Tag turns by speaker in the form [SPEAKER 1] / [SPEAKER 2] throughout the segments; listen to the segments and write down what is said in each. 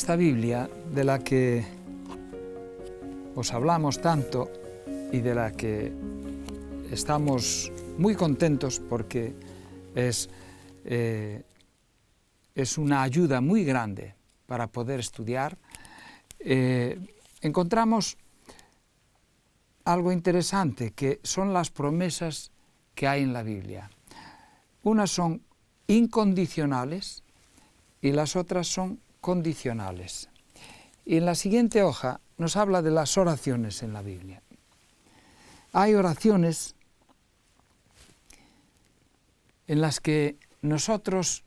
[SPEAKER 1] esta Biblia de la que os hablamos tanto y de la que estamos muy contentos porque es una ayuda muy grande para poder estudiar, encontramos algo interesante, que son las promesas que hay en la Biblia. Unas son incondicionales y las otras son condicionales. Y en la siguiente hoja nos habla de las oraciones en la Biblia. Hay oraciones en las que nosotros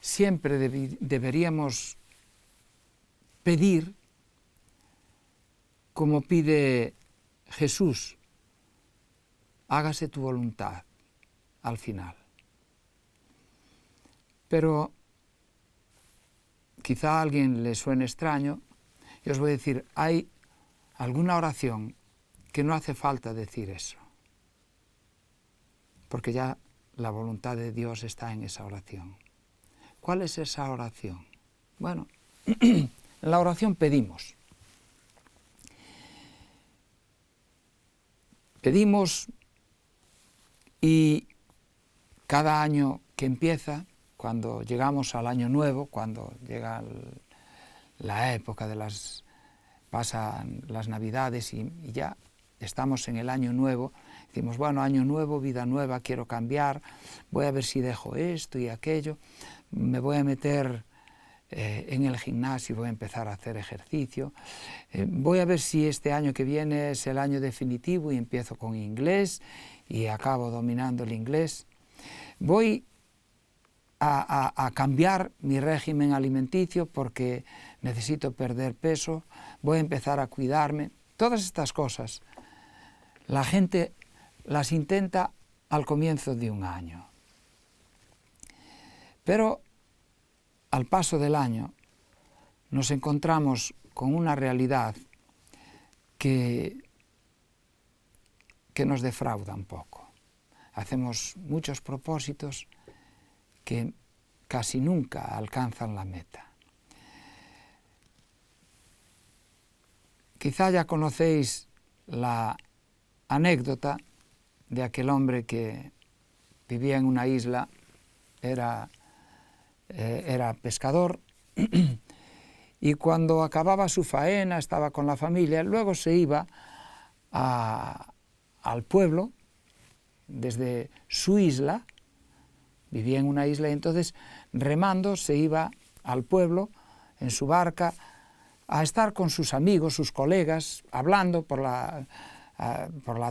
[SPEAKER 1] siempre deberíamos pedir, como pide Jesús: hágase tu voluntad al final. Pero quizá a alguien le suene extraño, y os voy a decir, hay alguna oración que no hace falta decir eso, porque ya la voluntad de Dios está en esa oración. ¿Cuál es esa oración? Bueno, en la oración pedimos. Pedimos, y cada año que empieza, cuando llegamos al año nuevo, cuando llega la época de pasan las Navidades y ya estamos en el año nuevo, decimos, bueno, año nuevo, vida nueva, quiero cambiar, voy a ver si dejo esto y aquello, me voy a meter en el gimnasio y voy a empezar a hacer ejercicio, voy a ver si este año que viene es el año definitivo y empiezo con inglés y acabo dominando el inglés, voy a cambiar mi régimen alimenticio porque necesito perder peso, voy a empezar a cuidarme. Todas estas cosas la gente las intenta al comienzo de un año. Pero al paso del año nos encontramos con una realidad que nos defrauda un poco. Hacemos muchos propósitos que casi nunca alcanzan la meta. Quizá ya conocéis la anécdota de aquel hombre que vivía en una isla, era pescador, y cuando acababa su faena, estaba con la familia, luego se iba al pueblo, desde su isla, vivía en una isla, y entonces remando se iba al pueblo en su barca a estar con sus amigos, sus colegas, hablando por la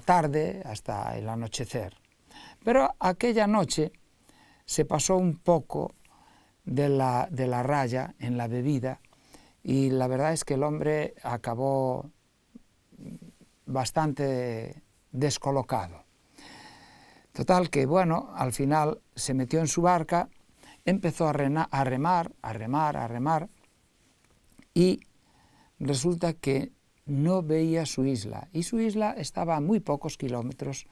[SPEAKER 1] tarde hasta el anochecer. Pero aquella noche se pasó un poco de la raya en la bebida, y la verdad es que el hombre acabó bastante descolocado. Total que, bueno, al final se metió en su barca, empezó a remar, y resulta que no veía su isla, y su isla estaba a muy pocos kilómetros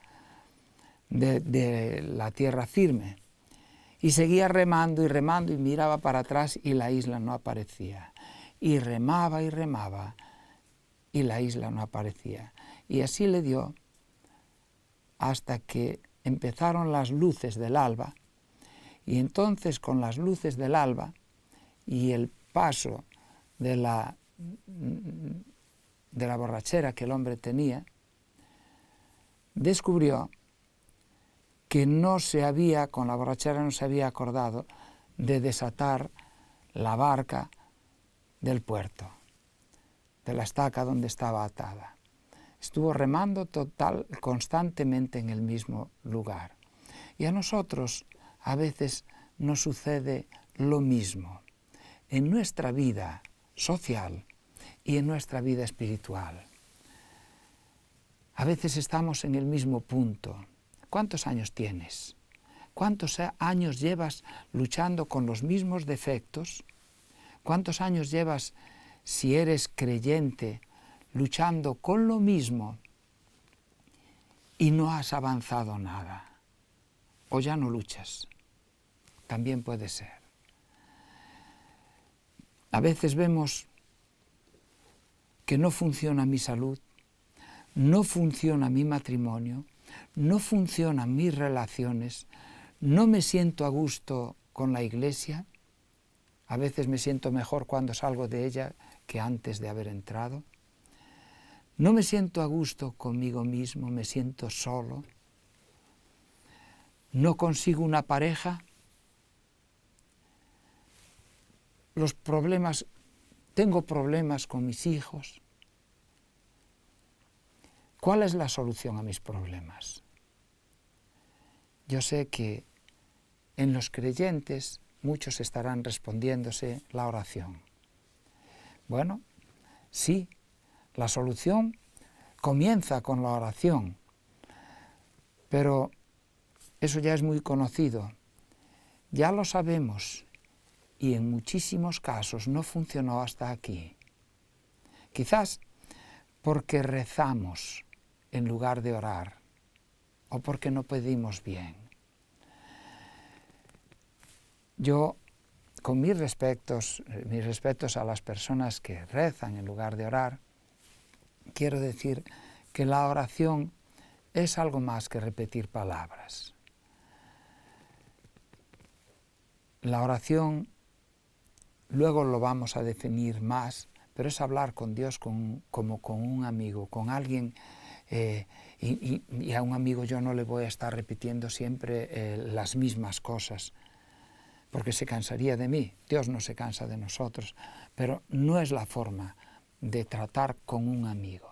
[SPEAKER 1] de la tierra firme. Y seguía remando y remando, y miraba para atrás y la isla no aparecía. Y remaba, y la isla no aparecía. Y así le dio hasta que empezaron las luces del alba, y entonces con las luces del alba y el paso de la borrachera que el hombre tenía, descubrió que con la borrachera no se había acordado de desatar la barca del puerto, de la estaca donde estaba atada. Estuvo remando constantemente en el mismo lugar. Y a nosotros a veces nos sucede lo mismo en nuestra vida social y en nuestra vida espiritual. A veces estamos en el mismo punto. ¿Cuántos años tienes? ¿Cuántos años llevas luchando con los mismos defectos? ¿Cuántos años llevas, si eres creyente, luchando con lo mismo y no has avanzado nada? ¿O ya no luchas? También puede ser. A veces vemos que no funciona mi salud, no funciona mi matrimonio, no funcionan mis relaciones, no me siento a gusto con la iglesia. A veces me siento mejor cuando salgo de ella que antes de haber entrado. No me siento a gusto conmigo mismo, me siento solo. No consigo una pareja. Tengo problemas con mis hijos. ¿Cuál es la solución a mis problemas? Yo sé que en los creyentes muchos estarán respondiéndose la oración. Bueno, sí, la solución comienza con la oración, pero eso ya es muy conocido, ya lo sabemos y en muchísimos casos no funcionó hasta aquí. Quizás porque rezamos en lugar de orar o porque no pedimos bien. Yo, con mis respetos a las personas que rezan en lugar de orar, quiero decir que la oración es algo más que repetir palabras. La oración, luego lo vamos a definir más, pero es hablar con Dios como con un amigo, con alguien, y a un amigo yo no le voy a estar repitiendo siempre las mismas cosas, porque se cansaría de mí. Dios no se cansa de nosotros, pero no es la forma de tratar con un amigo.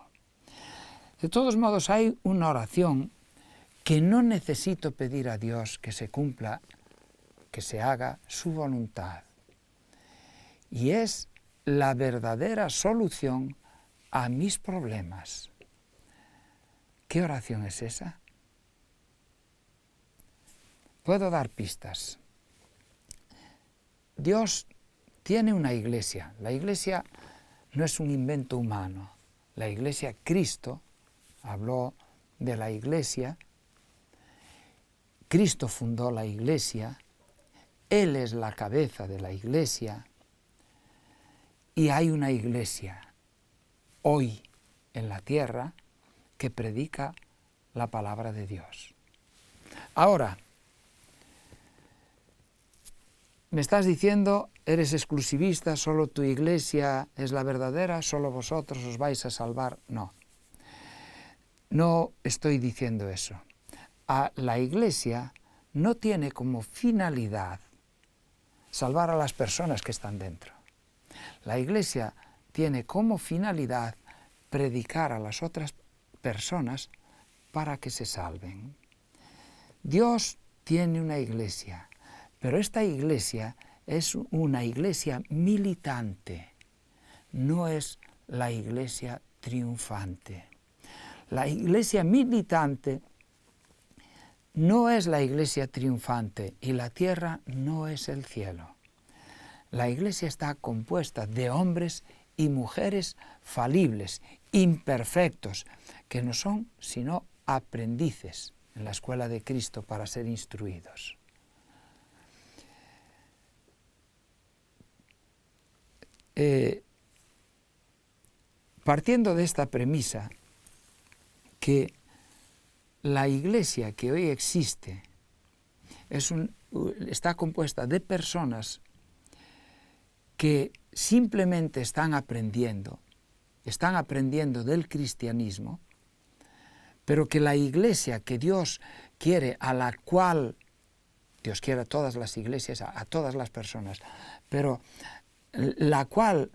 [SPEAKER 1] De todos modos, hay una oración que no necesito pedir a Dios que se cumpla, que se haga su voluntad. Y es la verdadera solución a mis problemas. ¿Qué oración es esa? Puedo dar pistas. Dios tiene una iglesia. La iglesia no es un invento humano. La iglesia, Cristo habló de la iglesia. Cristo fundó la iglesia. Él es la cabeza de la iglesia. Y hay una iglesia hoy en la tierra que predica la palabra de Dios. Ahora, me estás diciendo, eres exclusivista, solo tu iglesia es la verdadera, solo vosotros os vais a salvar. No, no estoy diciendo eso. La iglesia no tiene como finalidad salvar a las personas que están dentro. La iglesia tiene como finalidad predicar a las otras personas para que se salven. Dios tiene una iglesia, pero esta iglesia es una iglesia militante, no es la iglesia triunfante. La iglesia militante no es la iglesia triunfante y la tierra no es el cielo. La iglesia está compuesta de hombres y mujeres falibles, imperfectos, que no son sino aprendices en la escuela de Cristo para ser instruidos. Partiendo de esta premisa, que la iglesia que hoy existe está compuesta de personas que simplemente están aprendiendo del cristianismo, pero que la iglesia que Dios quiere, a la cual Dios quiere a todas las iglesias, a todas las personas, pero la cual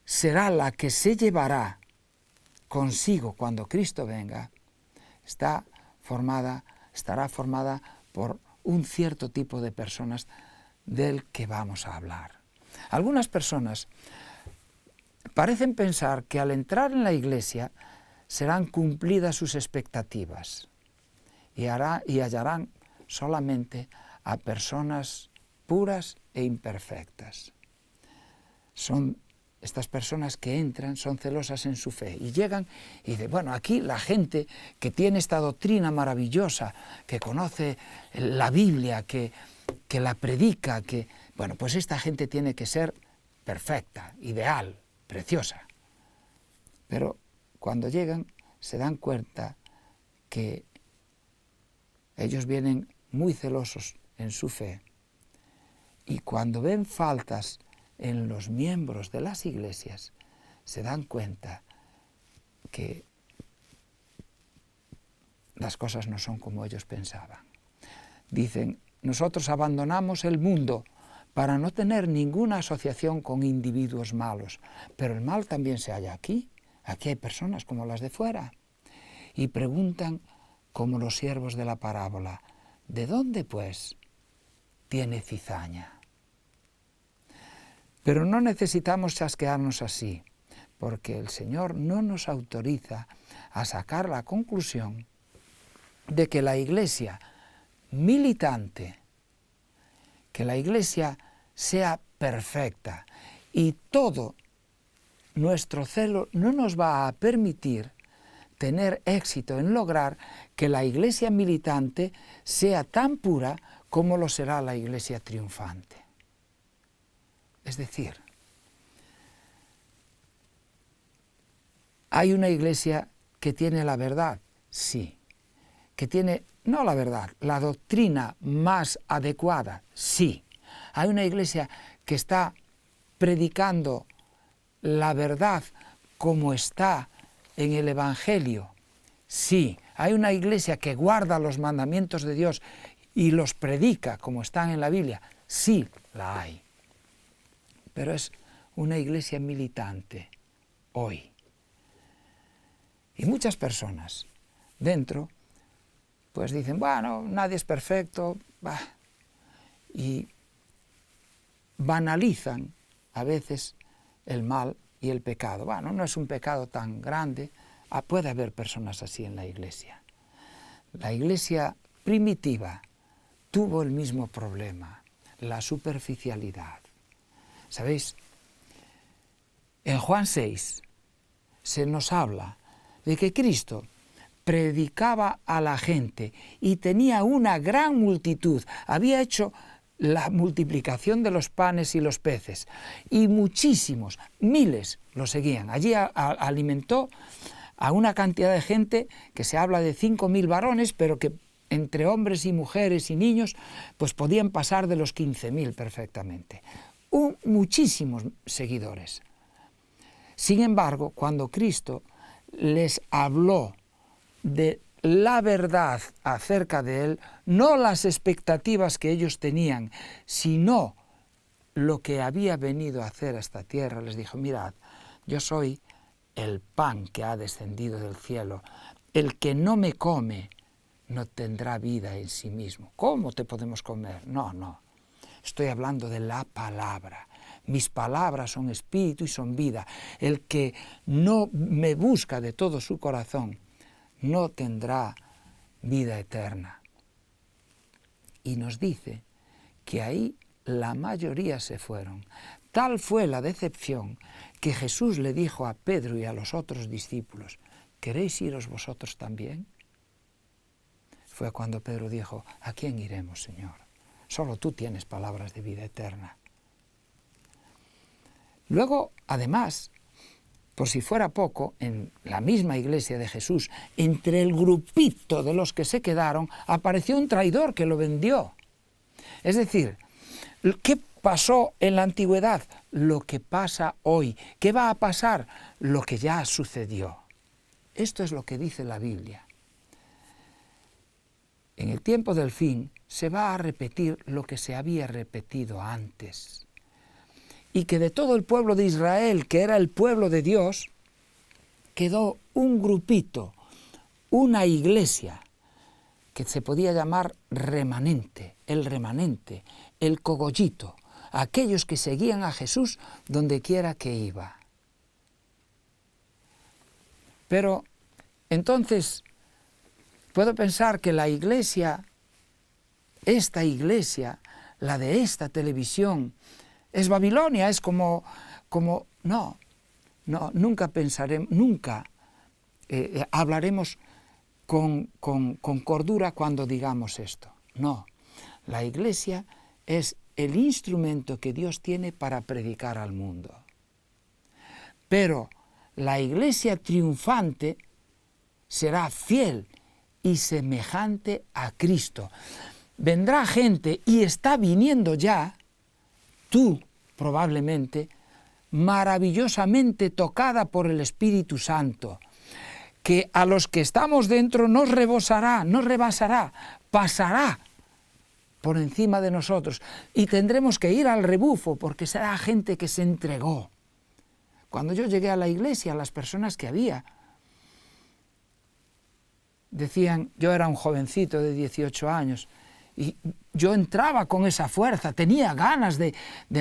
[SPEAKER 1] será la que se llevará consigo cuando Cristo venga, estará formada por un cierto tipo de personas del que vamos a hablar. Algunas personas parecen pensar que al entrar en la iglesia serán cumplidas sus expectativas y hallarán solamente a personas puras e imperfectas. Son estas personas que entran, son celosas en su fe y llegan y dicen, bueno, aquí la gente que tiene esta doctrina maravillosa, que conoce la Biblia, que la predica, bueno, pues esta gente tiene que ser perfecta, ideal, preciosa. Pero cuando llegan se dan cuenta que ellos vienen muy celosos en su fe, y cuando ven faltas en los miembros de las iglesias, se dan cuenta que las cosas no son como ellos pensaban. Dicen, nosotros abandonamos el mundo para no tener ninguna asociación con individuos malos, pero el mal también se halla aquí. Aquí hay personas como las de fuera. Y preguntan, como los siervos de la parábola, ¿de dónde, pues, tiene cizaña? Pero no necesitamos chasquearnos así, porque el Señor no nos autoriza a sacar la conclusión de que la Iglesia militante, que la Iglesia sea perfecta, y todo nuestro celo no nos va a permitir tener éxito en lograr que la Iglesia militante sea tan pura como lo será la Iglesia triunfante. Es decir, ¿hay una Iglesia que tiene la verdad? Sí. ¿Que tiene, no la verdad, la doctrina más adecuada? Sí. ¿Hay una Iglesia que está predicando la verdad como está en el Evangelio? Sí. ¿Hay una Iglesia que guarda los mandamientos de Dios y los predica como están en la Biblia? Sí, la hay. Pero es una Iglesia militante hoy. Y muchas personas dentro pues dicen, bueno, nadie es perfecto, bah, y banalizan a veces el mal y el pecado. Bueno, no es un pecado tan grande. Puede haber personas así en la Iglesia. La Iglesia primitiva tuvo el mismo problema, la superficialidad. ¿Sabéis? En Juan 6 se nos habla de que Cristo predicaba a la gente y tenía una gran multitud. Había hecho la multiplicación de los panes y los peces y muchísimos, miles lo seguían. Allí alimentó a una cantidad de gente que se habla de 5.000 varones, pero que entre hombres y mujeres y niños pues podían pasar de los 15.000 perfectamente. Muchísimos seguidores. Sin embargo, cuando Cristo les habló de la verdad acerca de Él, no las expectativas que ellos tenían, sino lo que había venido a hacer a esta tierra, les dijo, mirad, yo soy el pan que ha descendido del cielo. El que no me come no tendrá vida en sí mismo. ¿Cómo te podemos comer? No, no. Estoy hablando de la palabra. Mis palabras son espíritu y son vida. El que no me busca de todo su corazón no tendrá vida eterna. Y nos dice que ahí la mayoría se fueron. Tal fue la decepción que Jesús le dijo a Pedro y a los otros discípulos, ¿queréis iros vosotros también? Fue cuando Pedro dijo, ¿a quién iremos, Señor? Solo tú tienes palabras de vida eterna. Luego, además, por si fuera poco, en la misma iglesia de Jesús, entre el grupito de los que se quedaron, apareció un traidor que lo vendió. Es decir, ¿qué pasó en la antigüedad? Lo que pasa hoy. ¿Qué va a pasar? Lo que ya sucedió. Esto es lo que dice la Biblia. En el tiempo del fin se va a repetir lo que se había repetido antes. Y que de todo el pueblo de Israel, que era el pueblo de Dios, quedó un grupito, una iglesia, que se podía llamar remanente, el cogollito, aquellos que seguían a Jesús donde quiera que iba. Pero entonces puedo pensar que la iglesia, esta iglesia, la de esta televisión, es Babilonia, es como no, nunca pensaremos, nunca hablaremos con cordura cuando digamos esto. No, la iglesia es el instrumento que Dios tiene para predicar al mundo. Pero la iglesia triunfante será fiel y semejante a Cristo. Vendrá gente, y está viniendo ya, tú probablemente, maravillosamente tocada por el Espíritu Santo, que a los que estamos dentro nos rebasará, pasará por encima de nosotros, y tendremos que ir al rebufo, porque será gente que se entregó. Cuando yo llegué a la iglesia, las personas que había decían, yo era un jovencito de 18 años, y yo entraba con esa fuerza, tenía ganas de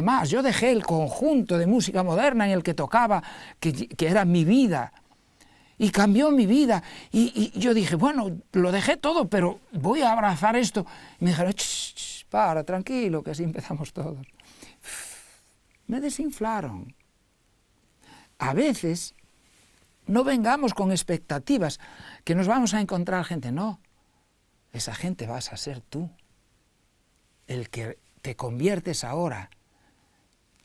[SPEAKER 1] más. Yo dejé el conjunto de música moderna en el que tocaba, que era mi vida, y cambió mi vida. Y yo dije, bueno, lo dejé todo, pero voy a abrazar esto. Y me dijeron, para, tranquilo, que así empezamos todos. Me desinflaron. A veces no vengamos con expectativas que nos vamos a encontrar gente. No, esa gente vas a ser tú, el que te conviertes ahora,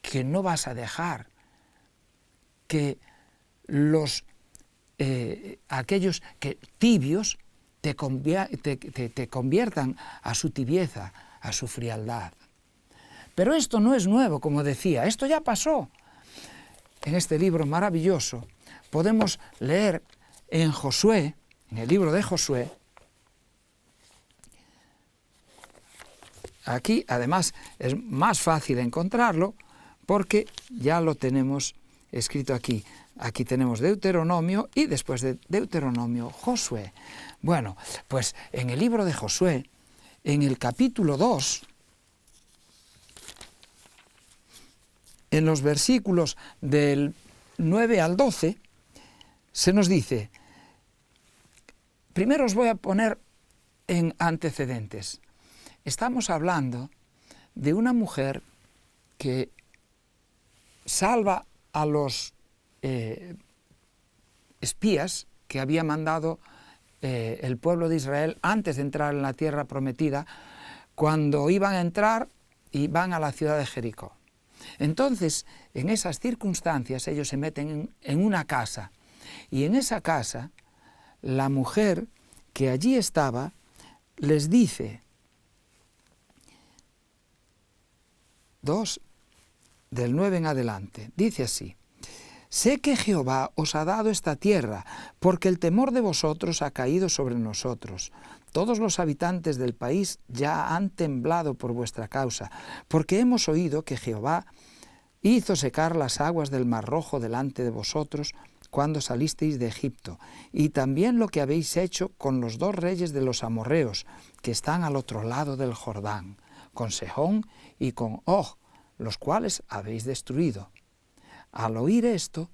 [SPEAKER 1] que no vas a dejar que aquellos que tibios te conviertan a su tibieza, a su frialdad. Pero esto no es nuevo, como decía, esto ya pasó. En este libro maravilloso podemos leer en Josué, en el libro de Josué. Aquí, además, es más fácil encontrarlo porque ya lo tenemos escrito aquí. Aquí tenemos Deuteronomio y después de Deuteronomio, Josué. Bueno, pues en el libro de Josué, en el capítulo 2, en los versículos del 9 al 12, se nos dice, primero os voy a poner en antecedentes. Estamos hablando de una mujer que salva a los espías que había mandado el pueblo de Israel antes de entrar en la tierra prometida, cuando iban a entrar y van a la ciudad de Jericó. Entonces, en esas circunstancias, ellos se meten en una casa, y en esa casa, la mujer que allí estaba les dice, 2, del 9 en adelante, dice así, sé que Jehová os ha dado esta tierra, porque el temor de vosotros ha caído sobre nosotros. Todos los habitantes del país ya han temblado por vuestra causa, porque hemos oído que Jehová hizo secar las aguas del Mar Rojo delante de vosotros cuando salisteis de Egipto, y también lo que habéis hecho con los 2 reyes de los amorreos, que están al otro lado del Jordán, con Sehón y con Og, los cuales habéis destruido. Al oír esto,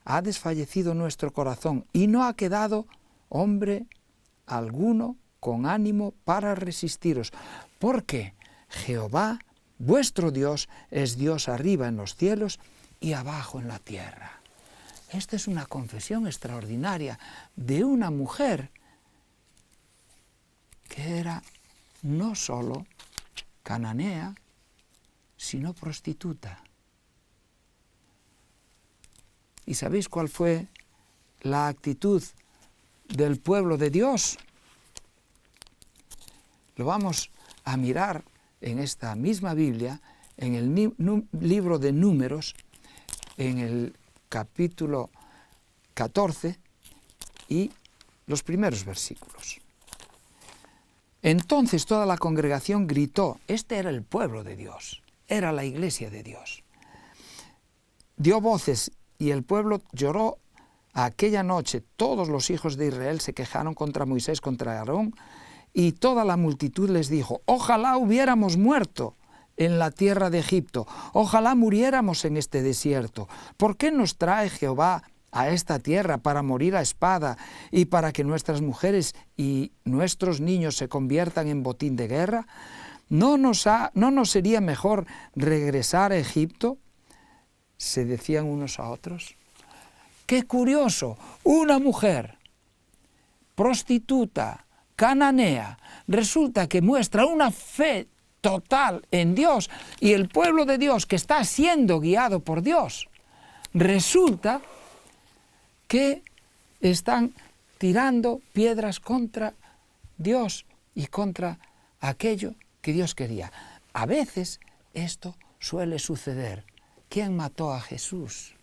[SPEAKER 1] ha desfallecido nuestro corazón, y no ha quedado hombre alguno con ánimo para resistiros, porque Jehová, vuestro Dios, es Dios arriba en los cielos y abajo en la tierra. Esta es una confesión extraordinaria de una mujer que era no solo cananea, sino prostituta. ¿Y sabéis cuál fue la actitud del pueblo de Dios? Lo vamos a mirar en esta misma Biblia, en el libro de Números, en el capítulo 14 y los primeros versículos. Entonces toda la congregación gritó, este era el pueblo de Dios, era la iglesia de Dios. Dio voces y el pueblo lloró. Aquella noche todos los hijos de Israel se quejaron contra Moisés, contra Aarón, y toda la multitud les dijo, ojalá hubiéramos muerto en la tierra de Egipto, ojalá muriéramos en este desierto. ¿Por qué nos trae Jehová a esta tierra para morir a espada y para que nuestras mujeres y nuestros niños se conviertan en botín de guerra? ¿No nos sería mejor regresar a Egipto? Se decían unos a otros. ¡Qué curioso! Una mujer prostituta, cananea, resulta que muestra una fe total en Dios y el pueblo de Dios que está siendo guiado por Dios, resulta que están tirando piedras contra Dios y contra aquello que Dios quería. A veces esto suele suceder. ¿Quién mató a Jesús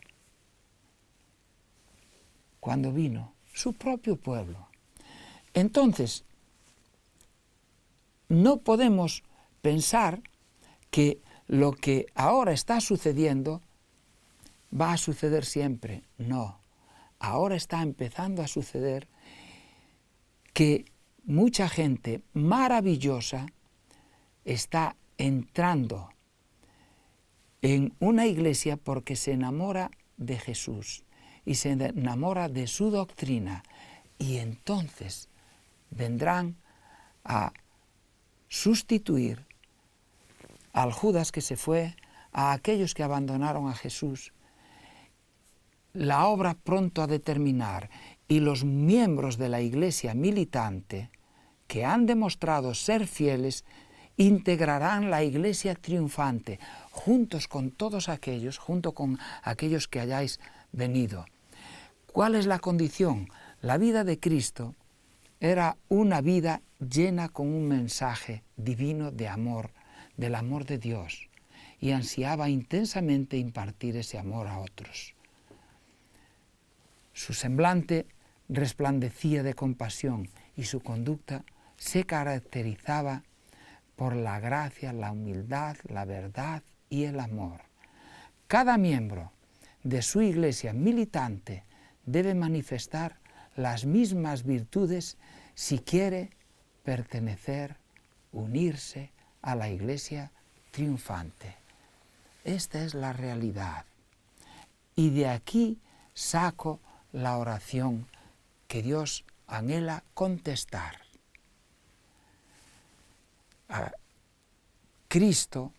[SPEAKER 1] cuando vino? Su propio pueblo. Entonces, no podemos pensar que lo que ahora está sucediendo va a suceder siempre. No. Ahora está empezando a suceder que mucha gente maravillosa está entrando en una iglesia porque se enamora de Jesús y se enamora de su doctrina, y entonces vendrán a sustituir al Judas que se fue, a aquellos que abandonaron a Jesús. La obra pronto a terminar, y los miembros de la iglesia militante que han demostrado ser fieles integrarán la iglesia triunfante juntos con todos aquellos, junto con aquellos que hayáis venido. ¿Cuál es la condición? La vida de Cristo era una vida llena con un mensaje divino de amor, del amor de Dios, y ansiaba intensamente impartir ese amor a otros. Su semblante resplandecía de compasión y su conducta se caracterizaba por la gracia, la humildad, la verdad y el amor. Cada miembro de su iglesia militante debe manifestar las mismas virtudes si quiere pertenecer, unirse a la iglesia triunfante. Esta es la realidad. Y de aquí saco la oración que Dios anhela contestar. Cristo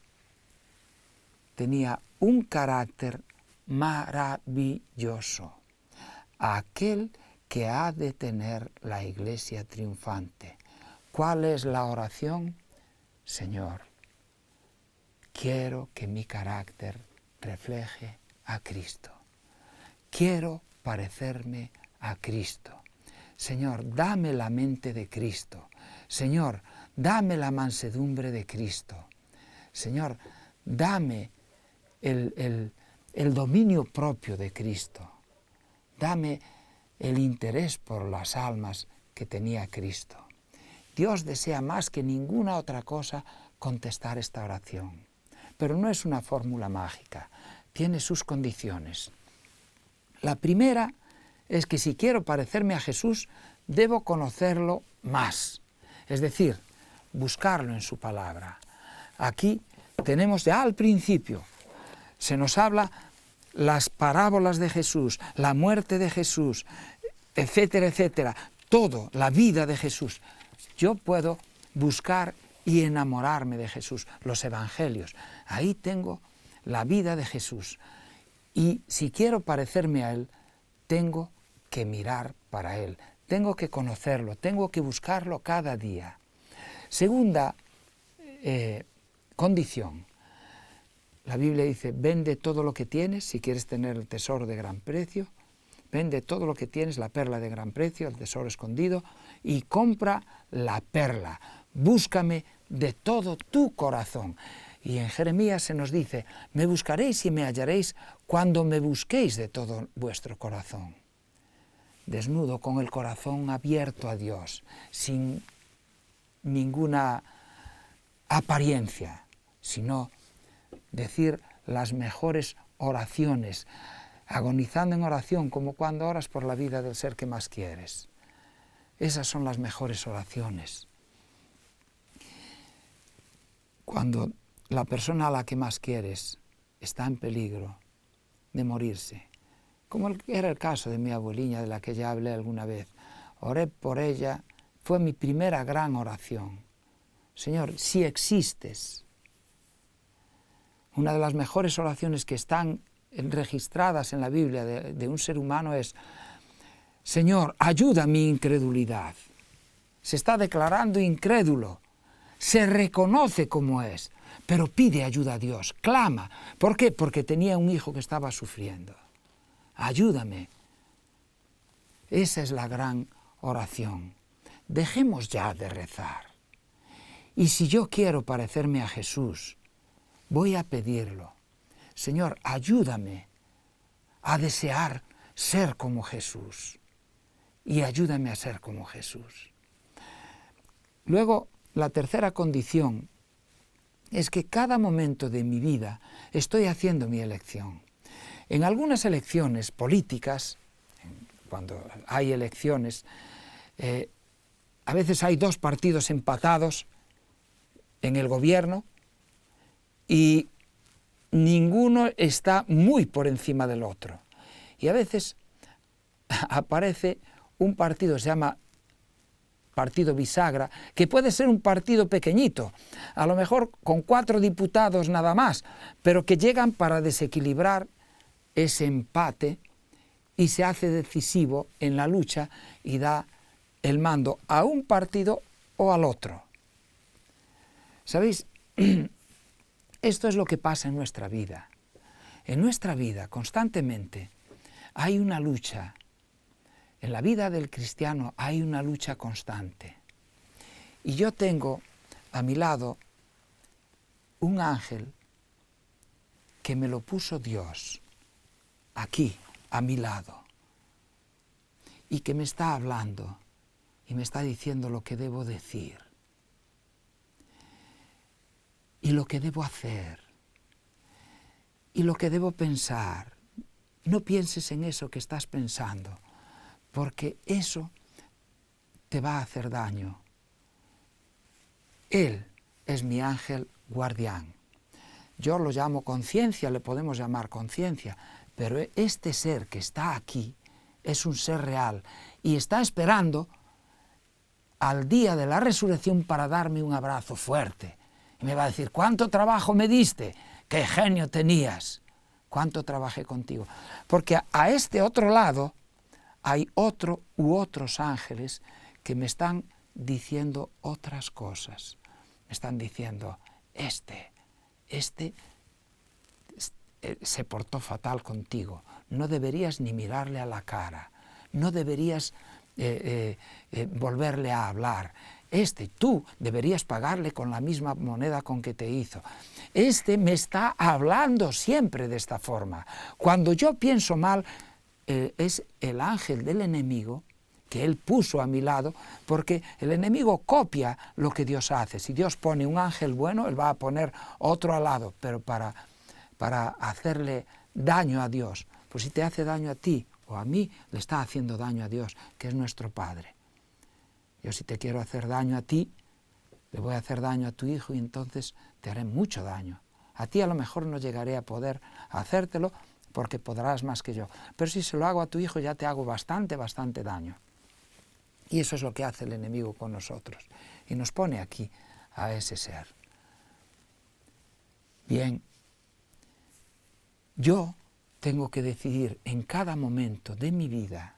[SPEAKER 1] tenía un carácter maravilloso, aquel que ha de tener la iglesia triunfante. ¿Cuál es la oración? Señor, quiero que mi carácter refleje a Cristo. Quiero parecerme a Cristo. Señor, dame la mente de Cristo. Señor, dame la mansedumbre de Cristo. Señor, dame el dominio propio de Cristo. Dame el interés por las almas que tenía Cristo. Dios desea más que ninguna otra cosa contestar esta oración. Pero no es una fórmula mágica, tiene sus condiciones. La primera es que si quiero parecerme a Jesús, debo conocerlo más, es decir, buscarlo en su palabra. Aquí tenemos ya al principio, se nos habla las parábolas de Jesús, la muerte de Jesús, etcétera, etcétera, todo, la vida de Jesús. Yo puedo buscar y enamorarme de Jesús, los evangelios. Ahí tengo la vida de Jesús. Y si quiero parecerme a Él, tengo que mirar para Él, tengo que conocerlo, tengo que buscarlo cada día. Segunda condición. La Biblia dice, vende todo lo que tienes si quieres tener el tesoro de gran precio. Vende todo lo que tienes, la perla de gran precio, el tesoro escondido, y compra la perla. Búscame de todo tu corazón. Y en Jeremías se nos dice, me buscaréis y me hallaréis cuando me busquéis de todo vuestro corazón. Desnudo, con el corazón abierto a Dios, sin ninguna apariencia, sino decir las mejores oraciones, agonizando en oración, como cuando oras por la vida del ser que más quieres. Esas son las mejores oraciones. Cuando la persona a la que más quieres está en peligro de morirse, como era el caso de mi abuelita, de la que ya hablé alguna vez, oré por ella, fue mi primera gran oración. Señor, si existes, una de las mejores oraciones que están registradas en la Biblia de un ser humano es, Señor, ayuda mi incredulidad. Se está declarando incrédulo. se reconoce como es, pero pide ayuda a Dios, clama. ¿Por qué? Porque tenía un hijo que estaba sufriendo. Ayúdame. Esa es la gran oración. Dejemos ya de rezar. Y si yo quiero parecerme a Jesús, voy a pedirlo. Señor, ayúdame a desear ser como Jesús. Y ayúdame a ser como Jesús. Luego, la tercera condición es que cada momento de mi vida estoy haciendo mi elección. En algunas elecciones políticas, cuando hay elecciones, a veces hay dos partidos empatados en el gobierno y ninguno está muy por encima del otro. Y a veces aparece un partido, se llama partido bisagra, que puede ser un partido pequeñito, a lo mejor con 4 diputados nada más, pero que llegan para desequilibrar ese empate y se hace decisivo en la lucha y da el mando a un partido o al otro. ¿Sabéis? Esto es lo que pasa en nuestra vida. En nuestra vida, constantemente, hay una lucha. En la vida del cristiano hay una lucha constante. Y yo tengo a mi lado un ángel que me lo puso Dios, aquí, a mi lado, y que me está hablando y me está diciendo lo que debo decir y lo que debo hacer y lo que debo pensar. No pienses en eso que estás pensando, porque eso te va a hacer daño. Él es mi ángel guardián. Yo lo llamo conciencia, le podemos llamar conciencia, pero este ser que está aquí es un ser real y está esperando al día de la resurrección para darme un abrazo fuerte. Y me va a decir, ¿cuánto trabajo me diste? ¿Qué genio tenías? ¿Cuánto trabajé contigo? Porque a este otro lado hay otro u otros ángeles que me están diciendo otras cosas. Me están diciendo, este se portó fatal contigo, no deberías ni mirarle a la cara, no deberías volverle a hablar. Tú deberías pagarle con la misma moneda con que te hizo. Me está hablando siempre de esta forma. Cuando yo pienso mal, es el ángel del enemigo que él puso a mi lado, porque el enemigo copia lo que Dios hace. Si Dios pone un ángel bueno, él va a poner otro al lado, pero para hacerle daño a Dios. Pues si te hace daño a ti o a mí, le está haciendo daño a Dios, que es nuestro Padre. Yo si te quiero hacer daño a ti, le voy a hacer daño a tu hijo y entonces te haré mucho daño. A ti a lo mejor no llegaré a poder hacértelo porque podrás más que yo. Pero si se lo hago a tu hijo ya te hago bastante daño. Y eso es lo que hace el enemigo con nosotros. Y nos pone aquí a ese ser. Bien, yo tengo que decidir en cada momento de mi vida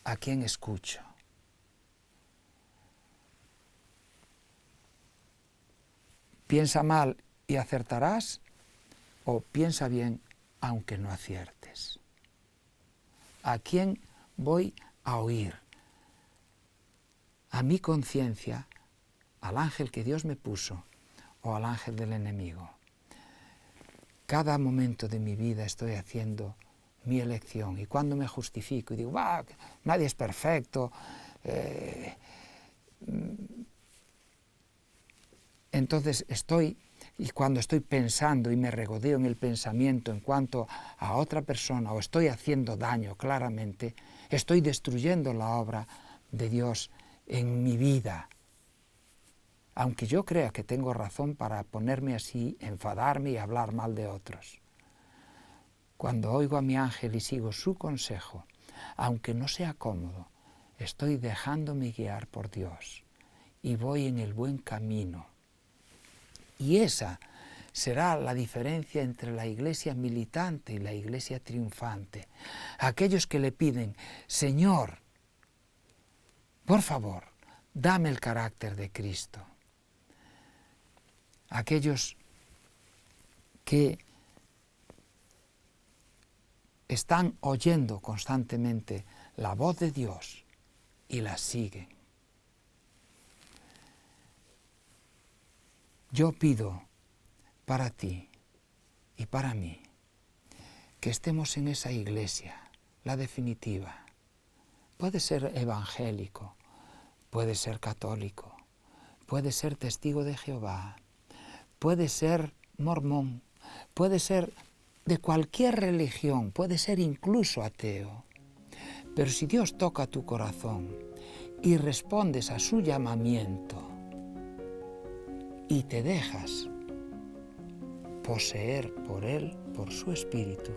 [SPEAKER 1] a quién escucho. Piensa mal y acertarás, o piensa bien aunque no aciertes. ¿A quién voy a oír? ¿A mi conciencia, al ángel que Dios me puso, o al ángel del enemigo? Cada momento de mi vida estoy haciendo mi elección, y cuando me justifico y digo, nadie es perfecto, entonces y cuando estoy pensando y me regodeo en el pensamiento en cuanto a otra persona o estoy haciendo daño claramente, estoy destruyendo la obra de Dios en mi vida. Aunque yo crea que tengo razón para ponerme así, enfadarme y hablar mal de otros. Cuando oigo a mi ángel y sigo su consejo, aunque no sea cómodo, estoy dejándome guiar por Dios y voy en el buen camino. Y esa será la diferencia entre la iglesia militante y la iglesia triunfante. Aquellos que le piden, Señor, por favor, dame el carácter de Cristo. aquellos que están oyendo constantemente la voz de Dios y la siguen. Yo pido para ti y para mí que estemos en esa iglesia, la definitiva. Puede ser evangélico, puede ser católico, puede ser testigo de Jehová, puede ser mormón, puede ser de cualquier religión, puede ser incluso ateo. Pero si Dios toca tu corazón y respondes a su llamamiento y te dejas poseer por Él, por su Espíritu,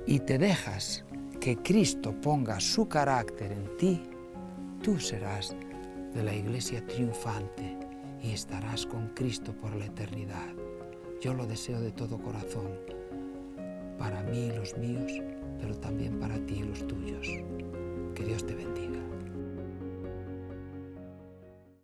[SPEAKER 1] y te dejas que Cristo ponga su carácter en ti, tú serás de la iglesia triunfante y estarás con Cristo por la eternidad. Yo lo deseo de todo corazón, para mí y los míos, pero también para ti y los tuyos. Que Dios te bendiga.